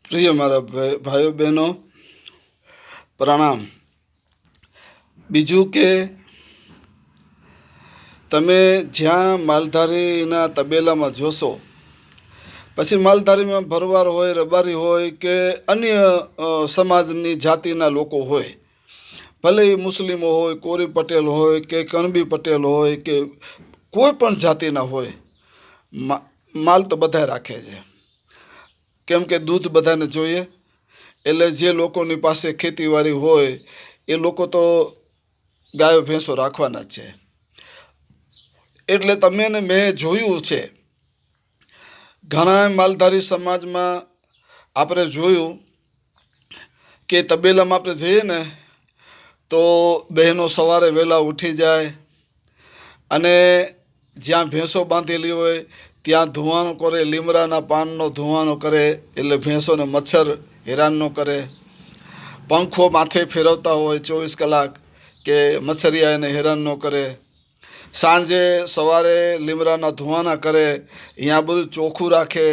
प्रिय मारा भाइयों बहनों प्रणाम। बीजू के तमे ज्यां मालधारीना तबेलामां जोशो पछी मालधारीमां भरवार होय, रबारी होय के अन्य समाजनी जातिना लोको होय, भले ए मुस्लिमो होय, कोरी पटेल होय के कणबी पटेल होय के कोई पण जातिना होय, माल तो बधाय राखे छे। केम के दूध बधाने जोईए એટલે જે લોકોની પાસે ખેતીવાડી હોય એ લોકો તો ગાયો ભેંસો રાખવાના જ છે। એટલે તમે ને મેં જોયું છે ઘણા માલધારી સમાજમાં આપણે જોયું કે તબેલામાં આપણે જઈએ ને તો બહેનો સવારે વહેલા ઉઠી જાય અને જ્યાં ભેંસો બાંધેલી હોય ત્યાં ધુવાણો કરે, લીમડાના પાનનો ધુવાણો કરે એટલે ભેંસોને મચ્છર હેરાન ન કરે। પંખો માથે ફેરવતા હોય 24 કલાક કે મચ્છરિયા એને હેરાન ન કરે। સાંજે સવારે લીમડાના ધુવાણા કરે, અહીંયા બધું ચોખ્ખું રાખે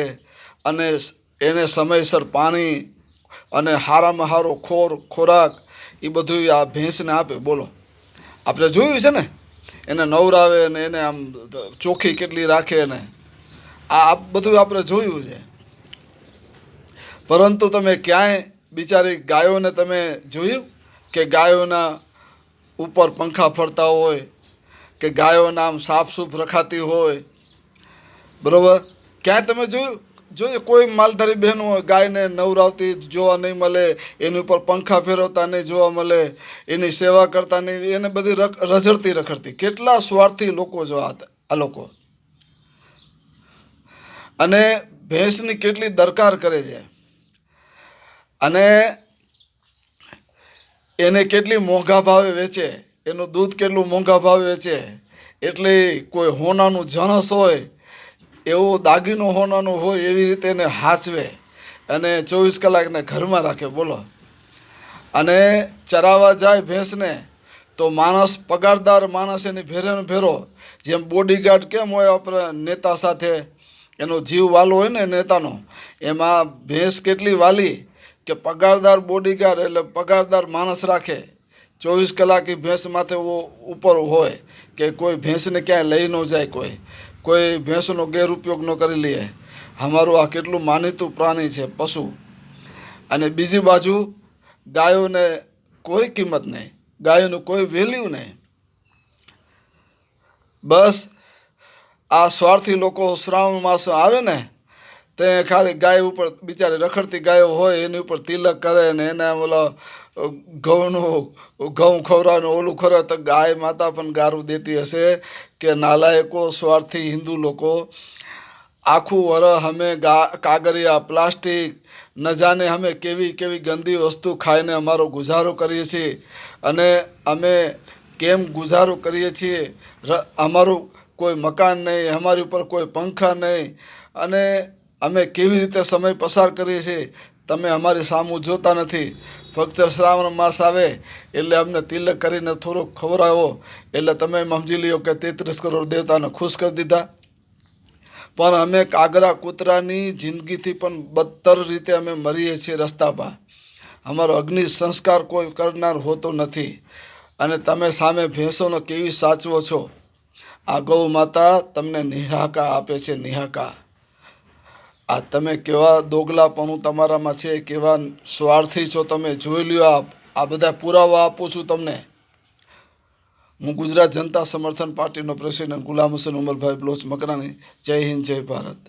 અને એને સમયસર પાણી અને હારામાં હારો ખોરાક એ બધું આ ભેંસને આપે। બોલો, આપણે જોયું છે ને, એને નવરાવે ને એને આમ ચોખ્ખી કેટલી રાખે ને આ બધું આપણે જોયું છે। પરંતુ તમે ક્યાંય બિચારી ગાયોને તમે જોયું કે ગાયોના ઉપર પંખા ફરતા હોય કે ગાયોના આમ સાફસૂફ રખાતી હોય? બરાબર, ક્યાંય તમે જોયું કોઈ માલધારી બહેનો ગાયને નવરાવતી જોવા નહીં મળે, એની ઉપર પંખા ફેરવતા નહીં જોવા મળે, એની સેવા કરતા નહીં, એને બધી રઝળતી રખડતી। કેટલા સ્વાર્થી લોકો જો આ લોકો, અને ભેંસની કેટલી દરકાર કરે છે અને એને કેટલી મોંઘા ભાવે વેચે, એનું દૂધ કેટલું મોંઘા ભાવે વેચે। એટલે કોઈ હોનાનું જણસ હોય એવો દાગીનો હોનાનો હોય એવી રીતે એને હાચવે અને 24 કલાકને ઘરમાં રાખે। બોલો, અને ચરાવવા જાય ભેંસને તો માણસ, પગારદાર માણસ એની ભેરે ભેરો, જેમ બોડીગાર્ડ કેમ હોય આપણે નેતા સાથે એનો જીવ વાલો હોય ને નેતાનો, એમાં ભેંસ કેટલી વાલી કે પગારદાર બોડીગાર્ડ એટલે પગારદાર માણસ રાખે। 24 કલાક એ ભેંસ માથે ઉપર હોય કે કોઈ ભેંસને ક્યાંય લઈ ન જાય, કોઈ ભેંસનો ગેરઉપયોગ ન કરી લે। અમારું આ કેટલું માનીતું પ્રાણી છે, પશુ। અને બીજી બાજુ ગાયોને કોઈ કિંમત નહીં, ગાયોનું કોઈ વેલ્યુ નહીં। બસ આ સ્વાર્થી લોકો શ્રાવણ માસ આવે ને તે ખાલી ગાય ઉપર, બિચારી રખડતી ગાયો હોય એની ઉપર તિલક કરે ને એને ઓલા ઘઉં ખવડાવવાનું ઓલું ખરે તો ગાય માતા પણ ગારું દેતી હશે કે નાલાયકો સ્વાર્થી હિન્દુ લોકો આખું વરસ અમે કાગરિયા, પ્લાસ્ટિક, ન જાને અમે કેવી કેવી ગંદી વસ્તુ ખાઈને અમારો ગુજારો કરીએ છીએ। અને અમે કેમ ગુજારો કરીએ છીએ? અમારું કોઈ મકાન નહીં, અમારી ઉપર કોઈ પંખા નહીં, અને અમે કેવી રીતે સમય પસાર કરીએ છીએ તમે અમારી સામું જોતા નથી। ફક્ત શ્રાવણ માસ આવે એટલે અમને તિલક કરીને થોડુંક ખવડાવો એટલે તમે સમજી લ્યો કે 33 કરોડ દેવતાને ખુશ કરી દીધા। પણ અમે કાગરા કૂતરાની જિંદગીથી પણ બદતર રીતે અમે મરીએ છીએ રસ્તા પર। અમારો અગ્નિ સંસ્કાર કોઈ કરનાર હોતો નથી અને તમે સામે ભેંસોનો કેવી સાચવો છો? આ ગૌ માતા તમને નિહાકા આપે છે, નિહાકા। આ તમે કેવા દોગલાપણું તમારામાં છે, કેવા સ્વાર્થી છો તમે જોઈ લ્યો। આ બધા પુરાવા આપું છું તમને। હું ગુજરાત જનતા સમર્થન પાર્ટીનો પ્રેસિડેન્ટ ગુલામ હુસૈન ઉમરભાઈ બલોચ મકરાણી। જય હિન્દ, જય ભારત।